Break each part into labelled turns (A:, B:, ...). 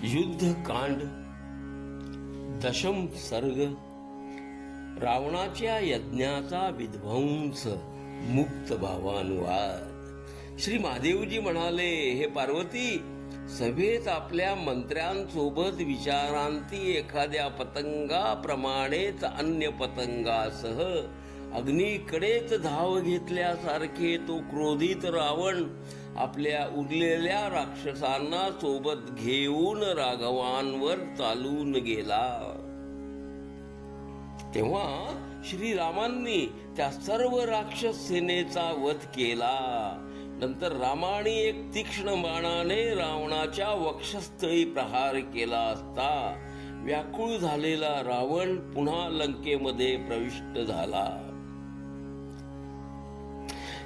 A: युद्धकांड दशम सर्ग रावणाच्या यज्ञाचा विध्वंस मुक्त भावानुवाद। श्री महादेवजी म्हणाले, हे पार्वती, सभेत आपल्या मंत्र्यांसोबत विचारांती एखाद्या पतंगाप्रमाणेच अन्य पतंगासह अग्नीकडेच धाव घेतल्यासारखे तो क्रोधित रावण आपल्या उरलेल्या राक्षसांना सोबत घेऊन राघवांवर चालून गेला। तेव्हा श्रीरामांनी त्या सर्व राक्षस सेनेचा वध केला। नंतर रामाने एक तीक्ष्ण बाणाने रावणाच्या वक्षस्थळी प्रहार केला असता व्याकुळ झालेला रावण पुन्हा लंकेमध्ये प्रविष्ट झाला।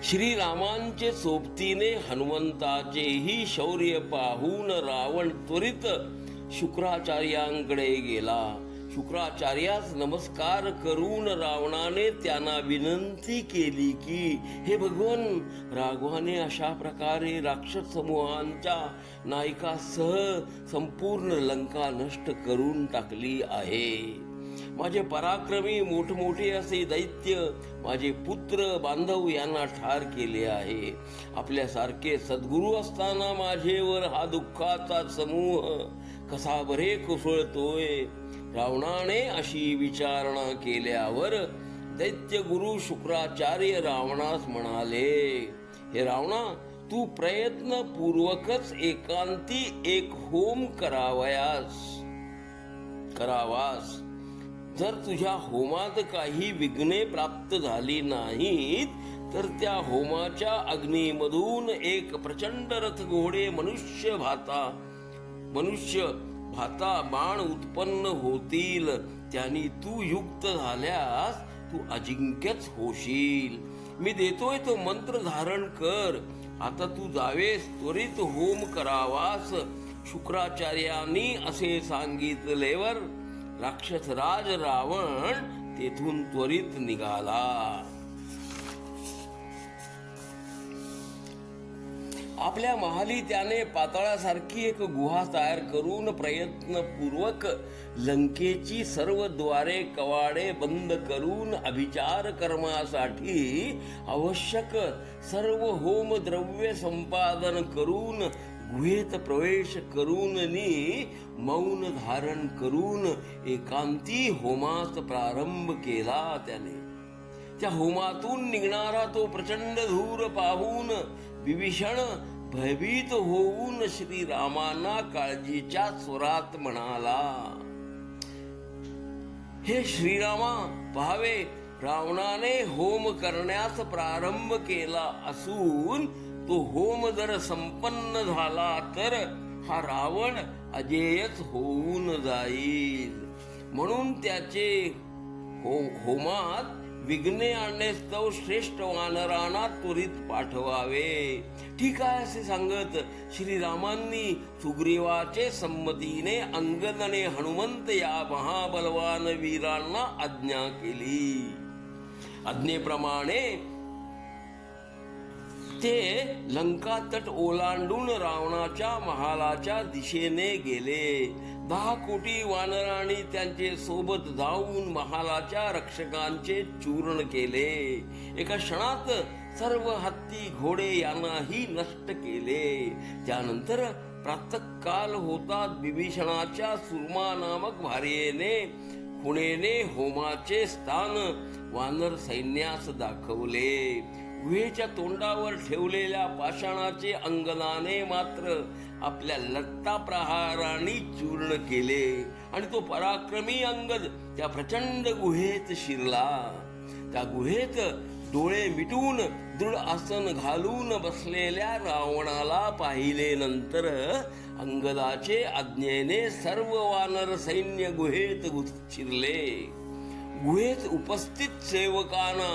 A: श्रीरामांचे सोबतीने हनुमंताचेही शौर्य पाहून रावण त्वरित शुक्राचार्यांकडे गेला। शुक्राचार्यास नमस्कार करून रावणाने त्यांना विनंती केली की, हे भगवन, राघवाने अशा प्रकारे राक्षस समूहांच्या नायकासह संपूर्ण लंका नष्ट करून टाकली आहे। माझे पराक्रमी मोठमोठे असे दैत्य माझे पुत्र बांधव यांना ठार केले आहे। आपल्यासारखे सद्गुरू असताना माझेवर हा दुःखाचा समूह कसा बरे कोसळतोय। रावणाने अशी विचारणा केल्यावर दैत्य गुरु शुक्राचार्य रावणास म्हणाले, हे रावणा, तू प्रयत्नपूर्वकच एकांती एक होम करावास। जर तुझ्या होमात काही विघ्ने प्राप्त झाली नाहीत तर त्या होमाच्या अग्नीमधून एक प्रचंड रथ घोडे मनुष्य भाता बाण उत्पन्न होतील। त्यांनी तू युक्त झाल्यास तू अजिंक्यच होशील। मी देतोय तो मंत्र धारण कर। आता तू जावेस, त्वरित होम करावास। शुक्राचार्यांनी असे सांगितल्यावर राक्षसराज रावण तेथून त्वरित निघाला। आपल्या महाली त्याने पाताळासारखी एक गुहा तयार करून प्रयत्नपूर्वक लंकेची सर्व द्वारे कवाडे बंद करून अभिचार कर्मासाठी आवश्यक सर्व होम द्रव्य संपादन करून गुहेत प्रवेश करून मौन धारण करून एकांती होमास प्रारंभ केला। त्याने त्या होमातून निघणारा तो प्रचंड धूर पाहून विभीषण भयभीत होऊन श्रीरामांना काळजीच्या स्वरात म्हणाला, हे श्रीरामा, पहावे, रावणाने होम करण्यास प्रारंभ केला असून तो होम जर संपन्न झाला तर हा रावण अजेयच होऊन जाईल। म्हणून त्याचे होमात विघ्ने आणण्यास्तव श्रेष्ठ वानरांना त्वरित पाठवावे। ठीक आहे असे सांगत श्रीरामांनी सुग्रीवाचे संमतीने अंगद आणि हनुमंत या महाबलवान वीरांना आज्ञा केली। आज्ञेप्रमाणे ते लंका तट ओलांडून रावणाच्या महालाच्या दिशेने गेले। 10 कोटी वानरांनी त्यांचे सोबत जाऊन महालाच्या रक्षकांचे चूर्ण केले। एका क्षणात सर्व हत्ती घोडे यांनाही नष्ट केले। त्यानंतर प्रातःकाल होतात विभीषणाच्या सुरमा नामक भार्येने खुणेने होमाचे स्थान वानर सैन्यास दाखवले। गुहेच्या तोंडावर ठेवलेल्या पाषाणाचे अंगदाने मात्र आपल्या लट्टा प्रहारांनी चूर्ण केले आणि तो पराक्रमी अंगद त्या प्रचंड गुहेत शिरला। त्या गुहेत डोळे मिटून दृढ आसन घालून बसलेल्या रावणाला पाहिले। नंतर अंगदाचे आज्ञेने सर्व वानर सैन्य गुहेत शिरले। गुहेत उपस्थित सेवकांना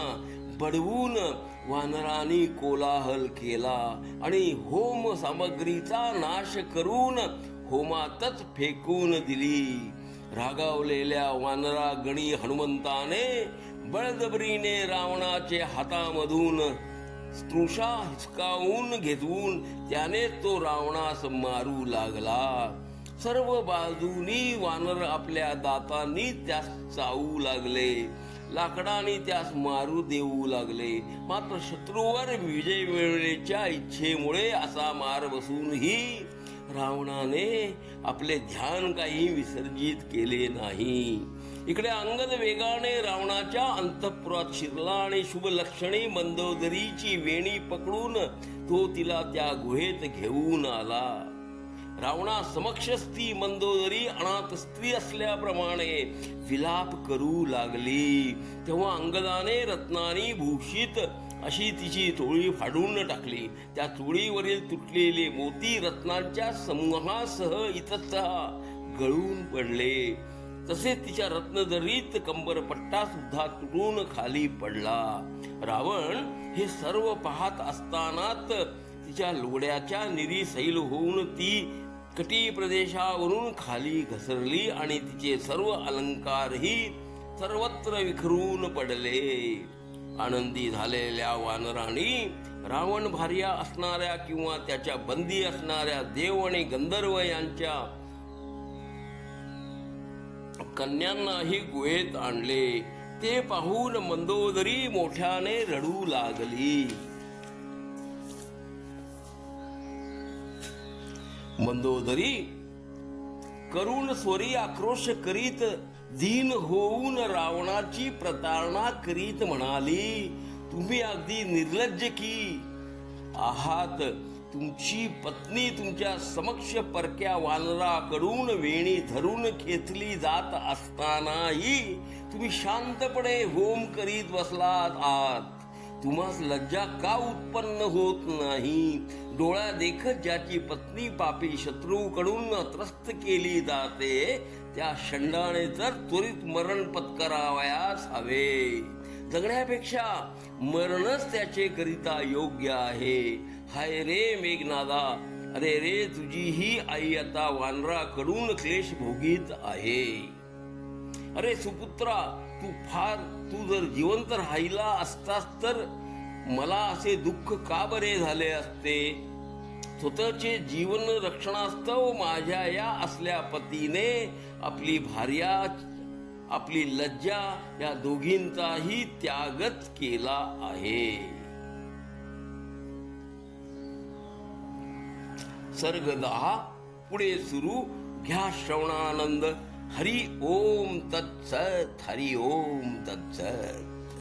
A: बडवून वानरांनी कोलाहल केला आणि होम सामग्रीचा नाश करून होमातच फेकून दिली। रागावलेल्या वानरागणी हनुमंताने बळजबरीने रावणाचे हातामधून स्त्रुषा हिसकावून घेऊन त्याने तो रावणास मारू लागला। सर्व बाजूनी वानर आपल्या दातांनी त्यास चावू लागले, लाकडाने त्यास मारू देऊ लागले. मात्र शत्रूवर विजय मिळवण्याच्या इच्छेमुळे असा मार बसूनही रावणाने आपले ध्यान काही विसर्जित केले नाही. इकडे अंगद वेगाने रावणाच्या अंतःपुरात शिरला आणि शुभ लक्षणी मंदोदरीची वेणी पकडून तो तिला त्या गुहेत घेऊन आला. रावणा समक्ष ती मंदोदरी अनाथ स्त्री असल्याप्रमाणे विलाप करू लागली. तेव्हा अंगदाने रत्नानी भूषित अशी तिची चोळी फाडून टाकली. त्या चोळीवरील तुटलेले मोती रत्नांच्या समूहासह इतस्तः गळून पडले. तसेच तिच्या रत्नदरीत कंबरपट्टा सुद्धा तुटून खाली पडला. रावण हे सर्व पाहत असतानाच तिच्या लोड्याच्या निरी सैल होऊन ती कटी प्रदेशावरून खाली घसरली आणि तिचे सर्व अलंकारही सर्वत्र विखरून पडले. आनंदी झालेल्या वानरांनी रावण भार्या असणाऱ्या किंवा त्याच्या बंदी असणाऱ्या देव आणि गंधर्व यांच्या कन्यांनाही गुहेत आणले. ते पाहून मंदोदरी मोठ्याने रडू लागली. मंदोदरी करुण स्वरी आक्रोश करीत दीन होऊन रावणाची प्रतारणा करीत म्हणाली, तुम्ही अगदी निर्लज्ज की आहात. तुमची पत्नी तुमच्या समक्ष परक्या वानराकडून वेणी धरून खेचली जात असतानाही तुम्ही शांतपणे होम करीत बसलात आहात. तुम्हास लज्जा का उत्पन्न होत नाही? डोळा देखत ज्याची पत्नी पापी शत्रूकडून त्रस्त केली जाते त्या षंडाने तर त्वरित मरण पत्करावयास हवे. जगण्यापेक्षा मरणच त्याचे करिता योग्य आहे. हाय रे मेघनादा, अरे रे तुझी ही आई आता वानराकडून क्लेश भोगीत आहे. अरे सुपुत्रा, तू जर जिवंत राहिला असतास तर मला असे दुःख का बरे झाले असते? स्वतःचे जीवन रक्षणास्तव माझ्या या असल्या पतीने आपली भार्या, आपली लज्जा या दोघींचाही त्यागच केला आहे. सर्ग 10 पुढे सुरू. घ्या श्रवणानंद. हरि ओम तत्सत. हरि ओम तत्सत.